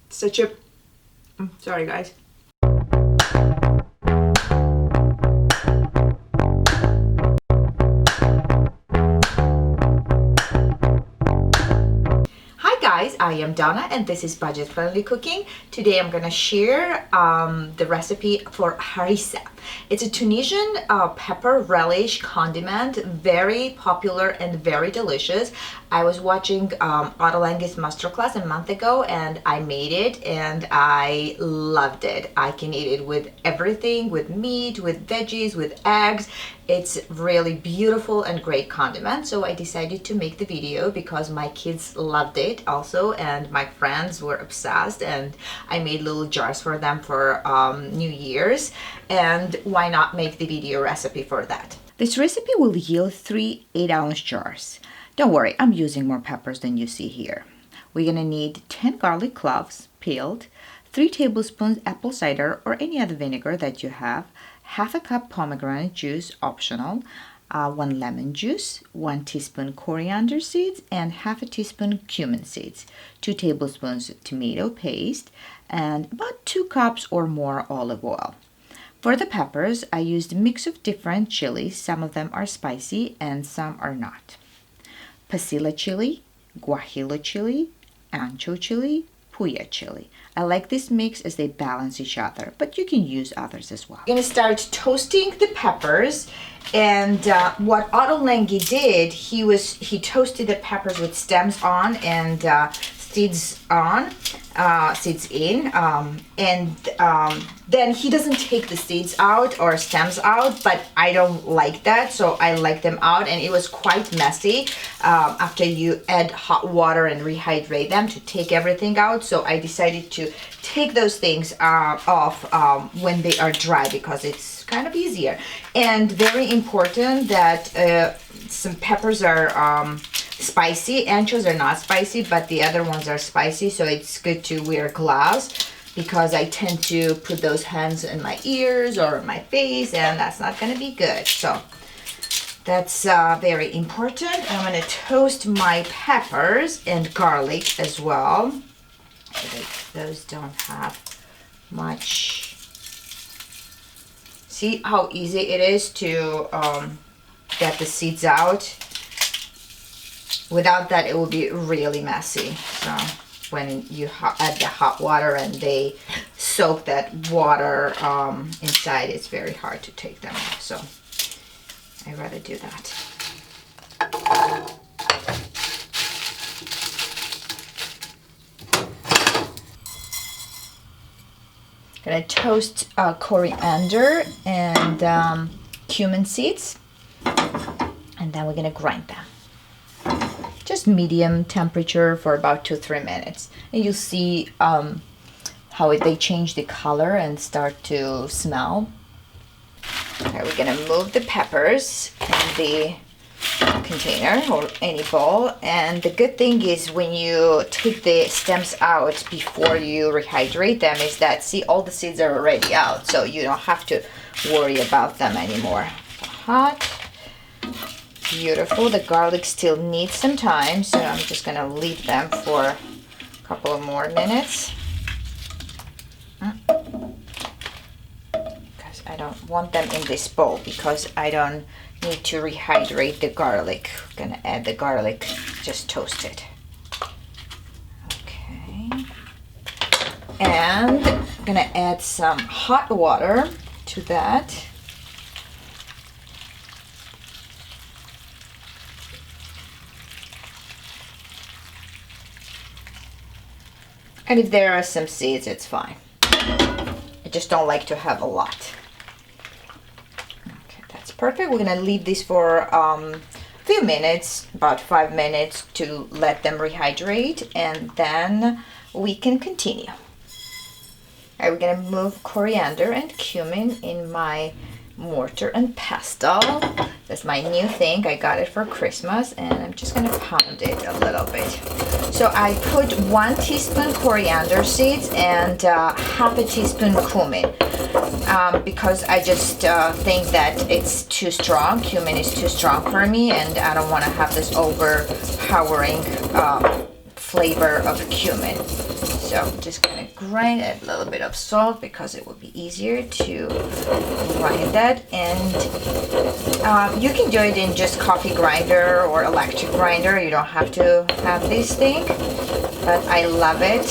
Such a... sorry guys. Guys, I am Donna and this is Budget Friendly Cooking. Today I'm gonna share the recipe for harissa. It's a Tunisian pepper relish condiment, very popular and very delicious. I was watching Ottolenghi's masterclass a month ago and I made it and I loved it. I can eat it with everything, with meat, with veggies, with eggs. It's really beautiful and great condiment, so I decided to make the video because my kids loved it also and my friends were obsessed, and I made little jars for them for New Year's, and why not make the video recipe for that. This recipe will yield 3 8-ounce jars. Don't worry, I'm using more peppers than you see here. We're gonna need 10 garlic cloves peeled, 3 tablespoons apple cider or any other vinegar that you have, half a cup pomegranate juice, optional, 1 lemon juice, 1 teaspoon coriander seeds, and half a teaspoon cumin seeds, 2 tablespoons tomato paste, and about 2 cups or more olive oil. For the peppers, I used a mix of different chilies. Some of them are spicy and some are not. Pasilla chili, guajillo chili, ancho chili, puya chili. I like this mix as they balance each other, but you can use others as well. I'm gonna start toasting the peppers, and what Ottolenghi did, he toasted the peppers with stems on and seeds on, seeds in, and then he doesn't take the seeds out or stems out, but I don't like that, so I like them out, and it was quite messy after you add hot water and rehydrate them to take everything out, so I decided to take those things off when they are dry because it's kind of easier. And very important that some peppers are spicy. Anchos are not spicy, but the other ones are spicy, so it's good to wear gloves because I tend to put those hands in my ears or my face, and that's not going to be good. So that's very important. I'm going to toast my peppers and garlic as well. Those don't have much. See how easy it is to get the seeds out? Without that, it will be really messy. So when you add the hot water and they soak that water inside, it's very hard to take them off. So I'd rather do that. Gonna toast coriander and cumin seeds, and then we're gonna grind them. Just medium temperature for about 2-3 minutes, and you'll see how they change the color and start to smell. Okay, we're gonna move the peppers in the container or any bowl, and the good thing is when you take the stems out before you rehydrate them is that, see, all the seeds are already out, so you don't have to worry about them anymore. Hot, beautiful. The garlic still needs some time, so I'm just gonna leave them for a couple of more minutes because I don't want them in this bowl because I don't need to rehydrate the garlic. I'm gonna add the garlic just toasted. Okay, and I'm gonna add some hot water to that. And if there are some seeds, it's fine. I just don't like to have a lot. Okay, that's perfect. We're gonna leave this for a few minutes, about 5 minutes, to let them rehydrate, and then we can continue. All right, we're gonna move coriander and cumin in my mortar and pestle. That's my new thing. I got it for Christmas, and I'm just gonna pound it a little bit. So I put 1 teaspoon coriander seeds and half a teaspoon cumin because I just think that it's too strong. Cumin is too strong for me, and I don't want to have this overpowering flavor of cumin. So I'm just gonna grind a little bit of salt because it will be easier to grind that. And you can do it in just coffee grinder or electric grinder. You don't have to have this thing, but I love it.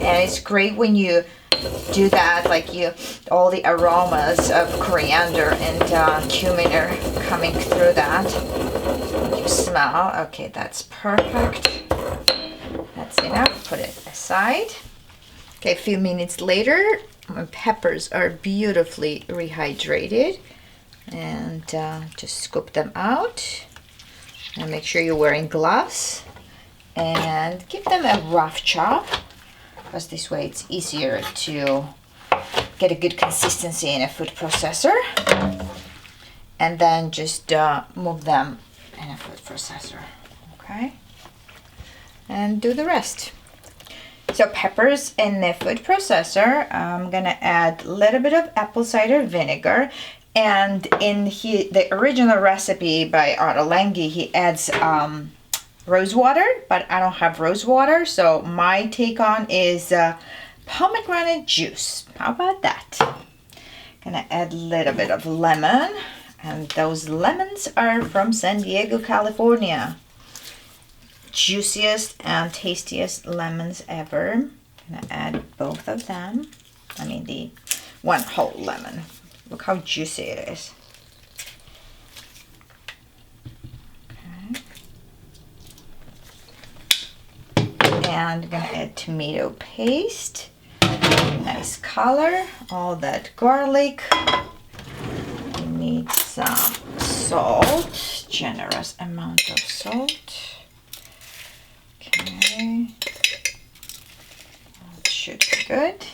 And it's great when you do that, like all the aromas of coriander and cumin are coming through that. You smell. Okay, that's perfect. That's enough. Put it aside. Okay, a few minutes later, my peppers are beautifully rehydrated, and just scoop them out. And make sure you're wearing gloves, and give them a rough chop, because this way it's easier to get a good consistency in a food processor. And then just move them in a food processor, okay? And do the rest. So peppers in the food processor, I'm gonna add a little bit of apple cider vinegar. And in the original recipe by Ottolenghi, he adds rose water, but I don't have rose water, so my take on is pomegranate juice. How about that? Gonna add a little bit of lemon, and those lemons are from San Diego, California. Juiciest and tastiest lemons ever. Gonna add both of them. I mean the one whole lemon. Look how juicy it is. And I'm gonna add tomato paste. Nice color. All that garlic. We need some salt. Generous amount of salt. Okay. That should be good.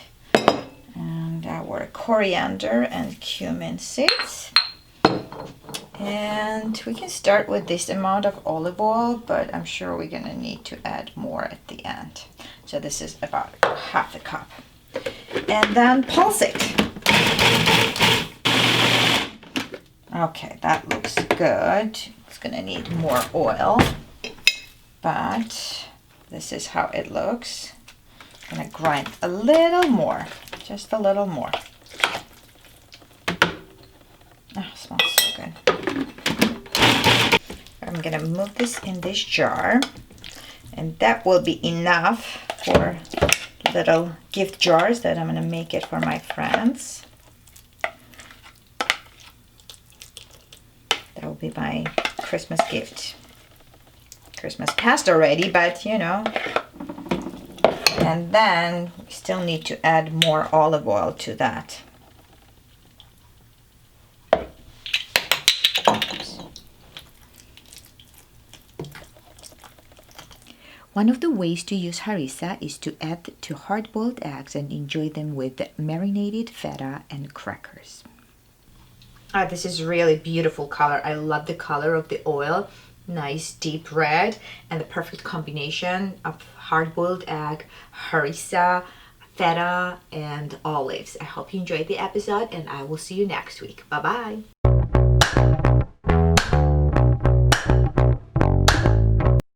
And our coriander and cumin seeds. And we can start with this amount of olive oil, but I'm sure we're gonna need to add more at the end. So this is about half a cup. And then pulse it. Okay, that looks good. It's gonna need more oil, but this is how it looks. I'm gonna grind a little more, just a little more. Oh, smells so good. I'm gonna move this in this jar, and that will be enough for little gift jars that I'm gonna make it for my friends. That will be my Christmas gift. Christmas passed already, but you know. And then we still need to add more olive oil to that. One of the ways to use harissa is to add to hard-boiled eggs and enjoy them with marinated feta and crackers. This is really beautiful color. I love the color of the oil. Nice deep red, and the perfect combination of hard-boiled egg, harissa, feta, and olives. I hope you enjoyed the episode, and I will see you next week. Bye-bye.